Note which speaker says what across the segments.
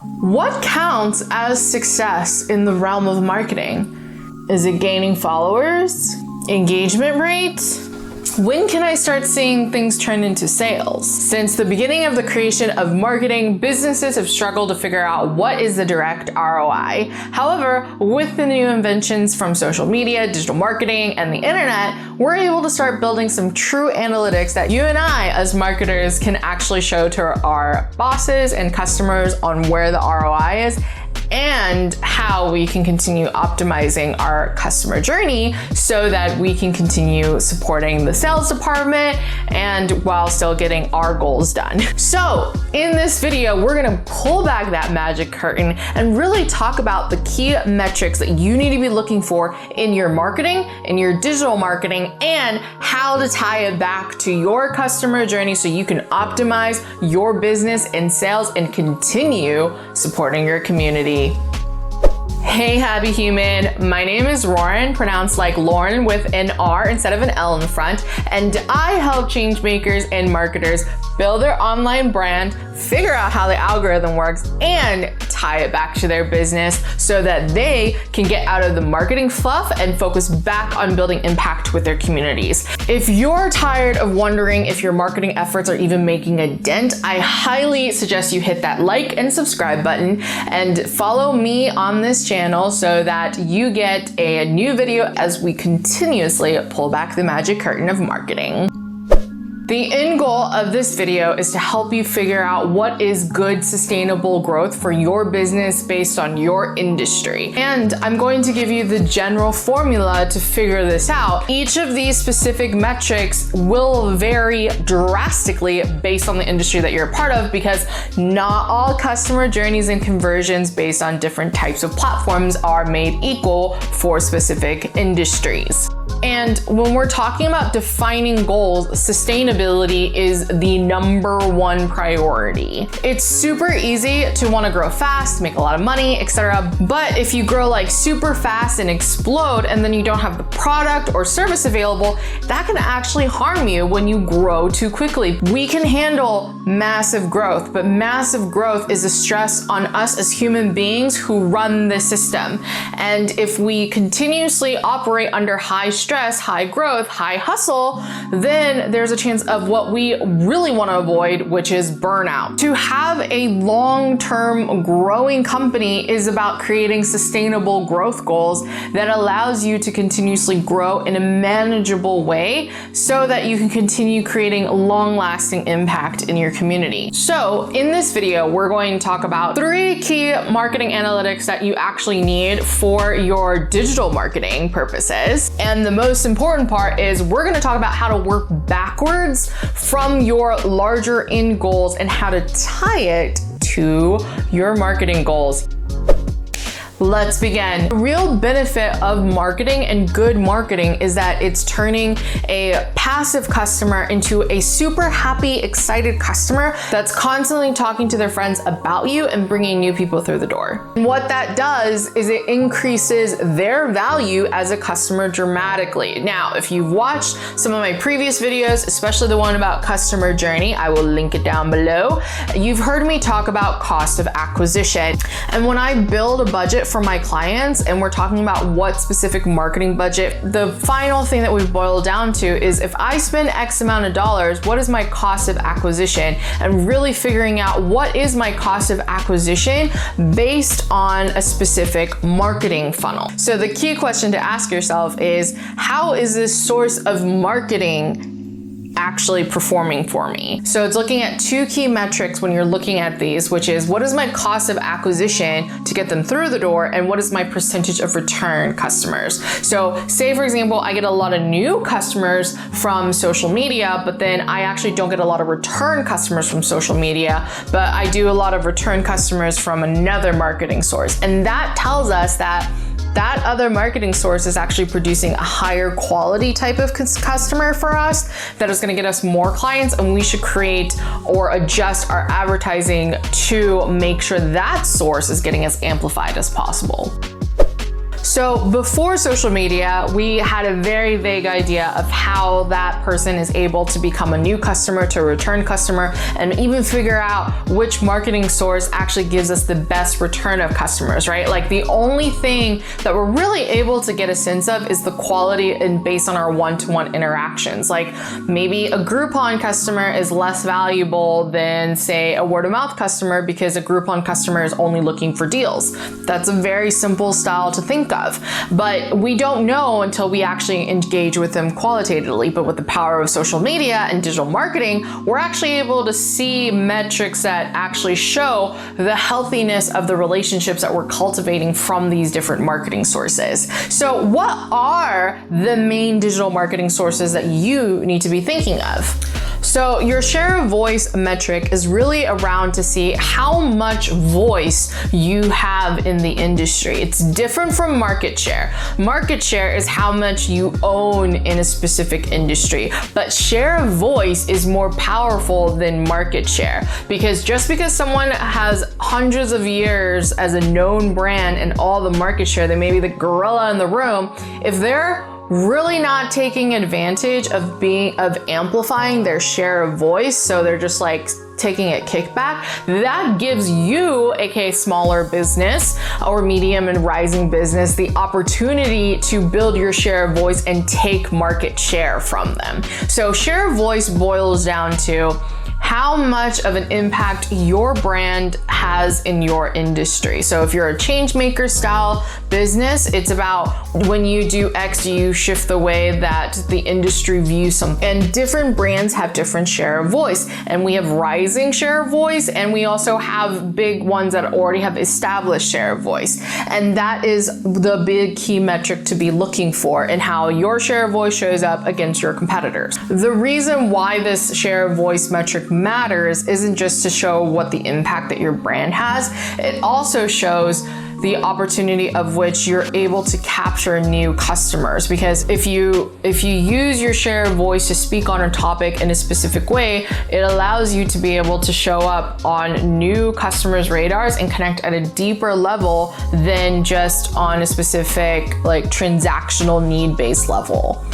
Speaker 1: What counts as success in the realm of marketing? Is it gaining followers? Engagement rates? When can I start seeing things turn into sales? Since the beginning of the creation of marketing, businesses have struggled to figure out what is the direct ROI. However, with the new inventions from social media, digital marketing, and the internet, we're able to start building some true analytics that you and I as marketers can actually show to our bosses and customers on where the ROI is and how we can continue optimizing our customer journey so that we can continue supporting the sales department and while still getting our goals done. So in this video, we're gonna pull back that magic curtain and really talk about the key metrics that you need to be looking for in your marketing, in your digital marketing, and how to tie it back to your customer journey so you can optimize your business and sales and continue supporting your community. Hey happy human, my name is Lauren, pronounced like Lauren with an R instead of an L in the front, and I help change makers and marketers build their online brand, figure out how the algorithm works, and tie it back to their business so that they can get out of the marketing fluff and focus back on building impact with their communities. If you're tired of wondering if your marketing efforts are even making a dent, I highly suggest you hit that like and subscribe button and follow me on this channel so that you get a new video as we continuously pull back the magic curtain of marketing. The end goal of this video is to help you figure out what is good, sustainable growth for your business based on your industry. And I'm going to give you the general formula to figure this out. Each of these specific metrics will vary drastically based on the industry that you're a part of because not all customer journeys and conversions based on different types of platforms are made equal for specific industries. And when we're talking about defining goals, sustainability is the #1 priority. It's super easy to want to grow fast, make a lot of money, etc. But if you grow like super fast and explode and then you don't have the product or service available, that can actually harm you when you grow too quickly. We can handle massive growth, but massive growth is a stress on us as human beings who run the system. And if we continuously operate under high stress, high growth, high hustle, then there's a chance of what we really want to avoid, which is burnout. To have a long-term growing company is about creating sustainable growth goals that allows you to continuously grow in a manageable way so that you can continue creating long-lasting impact in your community. So in this video, we're going to talk about 3 key marketing analytics that you actually need for your digital marketing purposes. And the most important part is we're going to talk about how to work backwards from your larger end goals and how to tie it to your marketing goals. Let's begin. The real benefit of marketing and good marketing is that it's turning a passive customer into a super happy, excited customer that's constantly talking to their friends about you and bringing new people through the door. And what that does is it increases their value as a customer dramatically. Now, if you've watched some of my previous videos, especially the one about customer journey, I will link it down below. You've heard me talk about cost of acquisition. And when I build a budget for my clients and we're talking about what specific marketing budget, the final thing that we boil down to is if I spend X amount of dollars, what is my cost of acquisition? And really figuring out what is my cost of acquisition based on a specific marketing funnel. So the key question to ask yourself is, how is this source of marketing actually performing for me? So it's looking at 2 key metrics when you're looking at these, which is what is my cost of acquisition to get them through the door and what is my percentage of return customers. So say for example, I get a lot of new customers from social media, but then I actually don't get a lot of return customers from social media, but I do a lot of return customers from another marketing source. And that tells us that that other marketing source is actually producing a higher quality type of customer for us that is going to get us more clients, and we should create or adjust our advertising to make sure that source is getting as amplified as possible. So before social media, we had a very vague idea of how that person is able to become a new customer, to a return customer, and even figure out which marketing source actually gives us the best return of customers, right? Like the only thing that we're really able to get a sense of is the quality and based on our one-to-one interactions. Like maybe a Groupon customer is less valuable than, say, a word-of-mouth customer because a Groupon customer is only looking for deals. That's a very simple style to think of, but we don't know until we actually engage with them qualitatively. But with the power of social media and digital marketing, we're actually able to see metrics that actually show the healthiness of the relationships that we're cultivating from these different marketing sources. So what are the main digital marketing sources that you need to be thinking of? So your share of voice metric is really around to see how much voice you have in the industry. It's different from market share. Market share is how much you own in a specific industry, but share of voice is more powerful than market share, because just because someone has hundreds of years as a known brand and all the market share, they may be the gorilla in the room, if they're really not taking advantage of amplifying their share of voice, so they're just like taking a kickback, that gives you, aka smaller business or medium and rising business, the opportunity to build your share of voice and take market share from them. So share of voice boils down to how much of an impact your brand has in your industry. So if you're a change maker style business, it's about when you do X, you shift the way that the industry views something. And different brands have different share of voice. And we have rising share of voice, and we also have big ones that already have established share of voice. And that is the big key metric to be looking for in how your share of voice shows up against your competitors. The reason why this share of voice metric matters isn't just to show what the impact that your brand has, it also shows the opportunity of which you're able to capture new customers. Because if you use your share of voice to speak on a topic in a specific way, it allows you to be able to show up on new customers' radars and connect at a deeper level than just on a specific like transactional need-based level.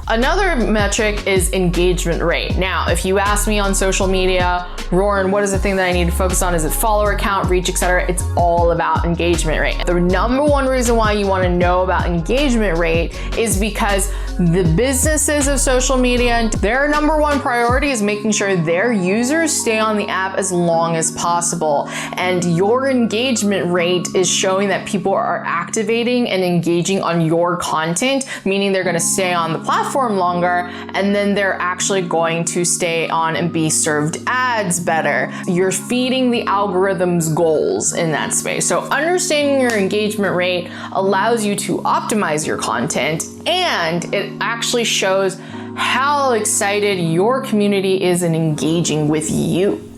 Speaker 1: Another metric is engagement rate. Now, if you ask me on social media, Roran, what is the thing that I need to focus on? Is it follower count, reach, etc.? It's all about engagement rate. The number one reason why you want to know about engagement rate is because the businesses of social media, their number one priority is making sure their users stay on the app as long as possible. And your engagement rate is showing that people are activating and engaging on your content, meaning they're going to stay on the platform longer, and then they're actually going to stay on and be served ads better. You're feeding the algorithm's goals in that space. So understanding your engagement rate allows you to optimize your content, and it actually shows how excited your community is in engaging with you.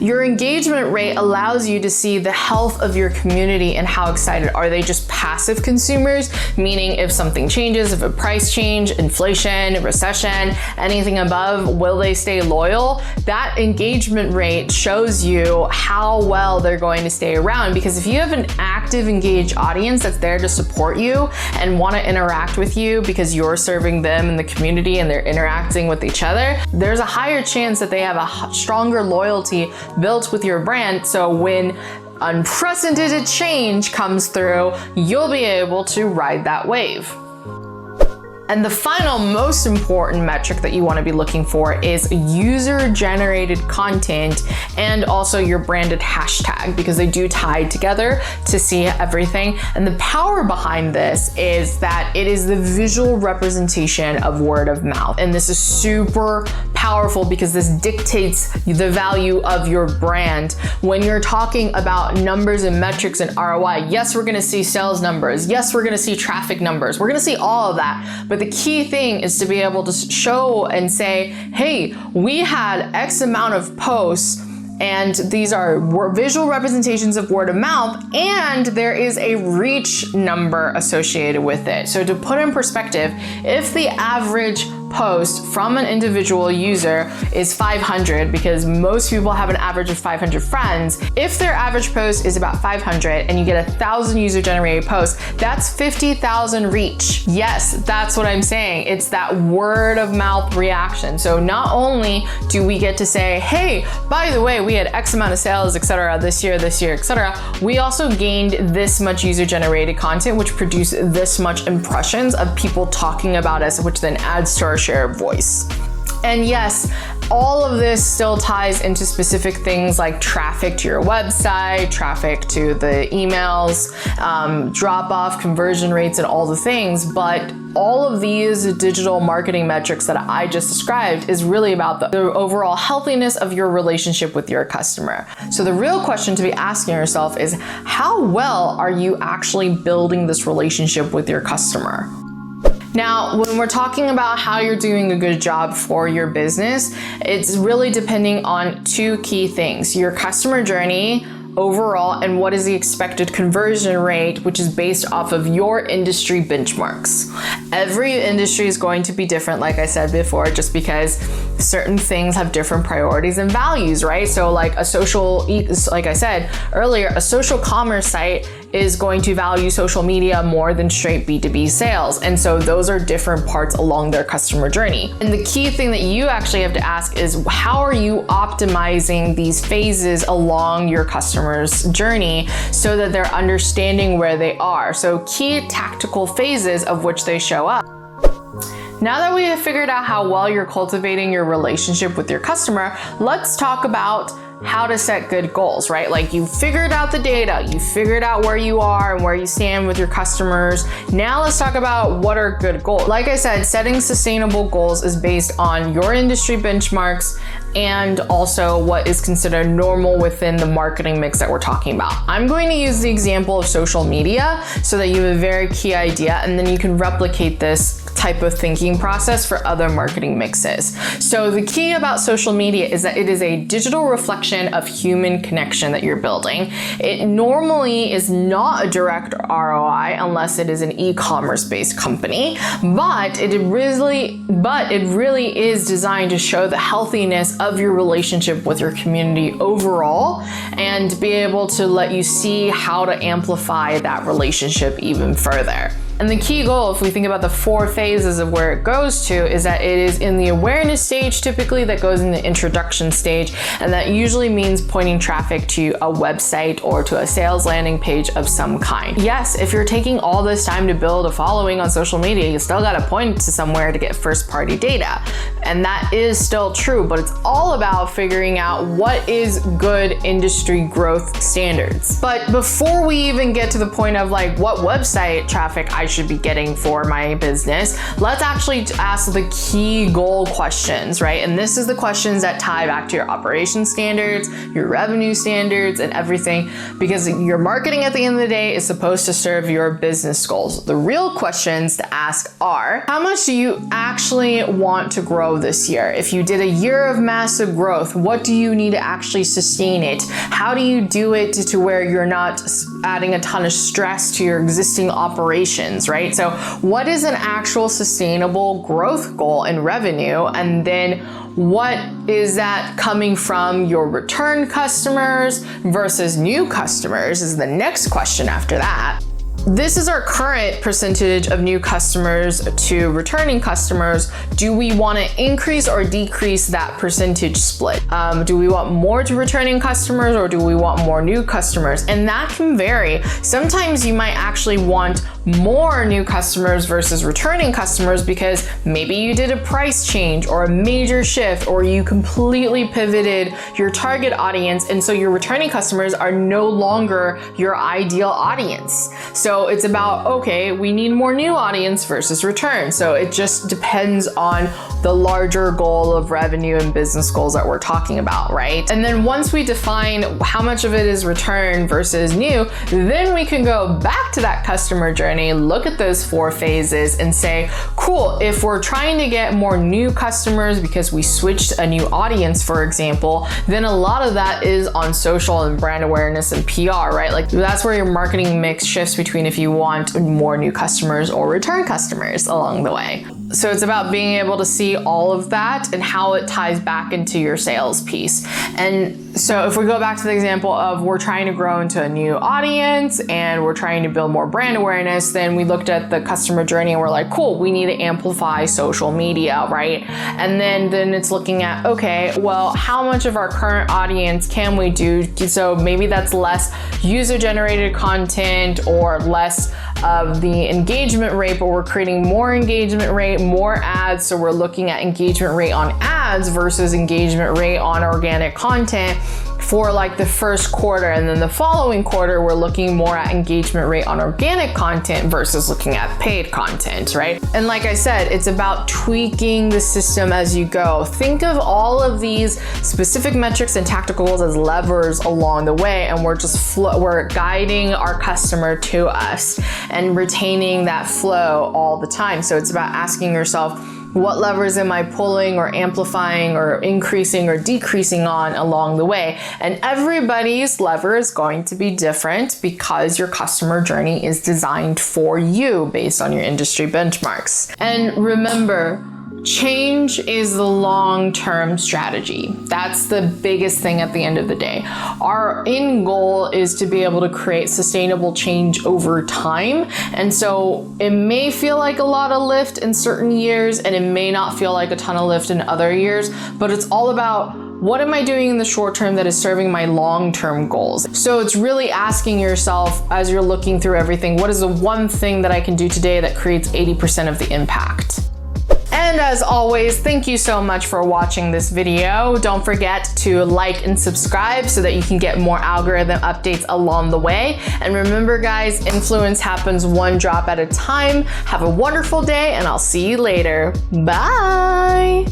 Speaker 1: Your engagement rate allows you to see the health of your community and how excited. Are they just passive consumers? Meaning if something changes, if a price change, inflation, recession, anything above, will they stay loyal? That engagement rate shows you how well they're going to stay around, because if you have an active, engaged audience that's there to support you and want to interact with you because you're serving them in the community and they're interacting with each other, there's a higher chance that they have a stronger loyalty built with your brand. So when unprecedented change comes through, you'll be able to ride that wave. And the final most important metric that you want to be looking for is user-generated content and also your branded hashtag, because they do tie together to see everything. And the power behind this is that it is the visual representation of word of mouth. And this is super powerful because this dictates the value of your brand. When you're talking about numbers and metrics and ROI, yes, we're going to see sales numbers. Yes, we're going to see traffic numbers. We're going to see all of that. But the key thing is to be able to show and say, hey, we had X amount of posts, and these are visual representations of word of mouth, and there is a reach number associated with it. So to put in perspective, if the average post from an individual user is 500, because most people have an average of 500 friends. If their average post is about 500 and you get 1,000 user-generated posts, that's 50,000 reach. Yes, that's what I'm saying. It's that word of mouth reaction. So not only do we get to say, hey, by the way, we had X amount of sales, etc. this year, etc. We also gained this much user-generated content, which produced this much impressions of people talking about us, which then adds to our share of voice. And yes, all of this still ties into specific things like traffic to your website, traffic to the emails, drop-off, conversion rates, and all the things. But all of these digital marketing metrics that I just described is really about the overall healthiness of your relationship with your customer. So the real question to be asking yourself is, how well are you actually building this relationship with your customer? Now, when we're talking about how you're doing a good job for your business, it's really depending on two key things: your customer journey overall, and what is the expected conversion rate, which is based off of your industry benchmarks. Every industry is going to be different, like I said before, just because certain things have different priorities and values, right? So like like I said earlier, a social commerce site is going to value social media more than straight B2B sales. And so those are different parts along their customer journey. And the key thing that you actually have to ask is, how are you optimizing these phases along your customer's journey so that they're understanding where they are? So key tactical phases of which they show up. Now that we have figured out how well you're cultivating your relationship with your customer, let's talk about how to set good goals, right? Like, you figured out the data, you figured out where you are and where you stand with your customers. Now let's talk about what are good goals. Like I said, setting sustainable goals is based on your industry benchmarks and also what is considered normal within the marketing mix that we're talking about. I'm going to use the example of social media so that you have a very key idea, and then you can replicate this type of thinking process for other marketing mixes. So the key about social media is that it is a digital reflection of human connection that you're building. It normally is not a direct ROI unless it is an e-commerce based company, but it really is designed to show the healthiness of your relationship with your community overall, and be able to let you see how to amplify that relationship even further. And the key goal, if we think about the 4 phases of where it goes to, is that it is in the awareness stage typically, that goes in the introduction stage, and that usually means pointing traffic to a website or to a sales landing page of some kind. Yes, if you're taking all this time to build a following on social media, you still gotta point to somewhere to get first party data. And that is still true, but it's all about figuring out what is good industry growth standards. But before we even get to the point of like what website traffic I should be getting for my business, let's actually ask the key goal questions, right? And this is the questions that tie back to your operations standards, your revenue standards, and everything, because your marketing at the end of the day is supposed to serve your business goals. The real questions to ask are, how much do you actually want to grow this year? If you did a year of massive growth, what do you need to actually sustain it? How do you do it to where you're not adding a ton of stress to your existing operations, right? So what is an actual sustainable growth goal in revenue? And then what is that coming from your return customers versus new customers is the next question after that. This is our current percentage of new customers to returning customers. Do we want to increase or decrease that percentage split? Do we want more to returning customers, or do we want more new customers? And that can vary. Sometimes you might actually want more new customers versus returning customers because maybe you did a price change or a major shift, or you completely pivoted your target audience, and so your returning customers are no longer your ideal audience. So it's about, okay, we need more new audience versus return. So it just depends on the larger goal of revenue and business goals that we're talking about, right? And then once we define how much of it is return versus new, then we can go back to that customer journey, look at those 4 phases and say, cool, if we're trying to get more new customers because we switched a new audience, for example, then a lot of that is on social and brand awareness and PR, right? Like that's where your marketing mix shifts between if you want more new customers or return customers along the way. So it's about being able to see all of that and how it ties back into your sales piece. And so if we go back to the example of we're trying to grow into a new audience and we're trying to build more brand awareness, then we looked at the customer journey and we're like, cool, we need to amplify social media, right? And then it's looking at, okay, well, how much of our current audience can we do? So maybe that's less user-generated content or less of the engagement rate, but we're creating more engagement rate, more ads. So we're looking at engagement rate on ads versus engagement rate on organic content for like the first quarter. And then the following quarter, we're looking more at engagement rate on organic content versus looking at paid content, right? And like I said, it's about tweaking the system as you go. Think of all of these specific metrics and tactical goals as levers along the way, and we're guiding our customer to us and retaining that flow all the time. So it's about asking yourself, what levers am I pulling or amplifying or increasing or decreasing on along the way? And everybody's lever is going to be different because your customer journey is designed for you based on your industry benchmarks. And remember, change is the long-term strategy. That's the biggest thing at the end of the day. Our end goal is to be able to create sustainable change over time. And so it may feel like a lot of lift in certain years and it may not feel like a ton of lift in other years, but it's all about what am I doing in the short term that is serving my long-term goals? So it's really asking yourself as you're looking through everything, what is the one thing that I can do today that creates 80% of the impact? And as always, thank you so much for watching this video. Don't forget to like and subscribe so that you can get more algorithm updates along the way. And remember guys, influence happens one drop at a time. Have a wonderful day and I'll see you later. Bye.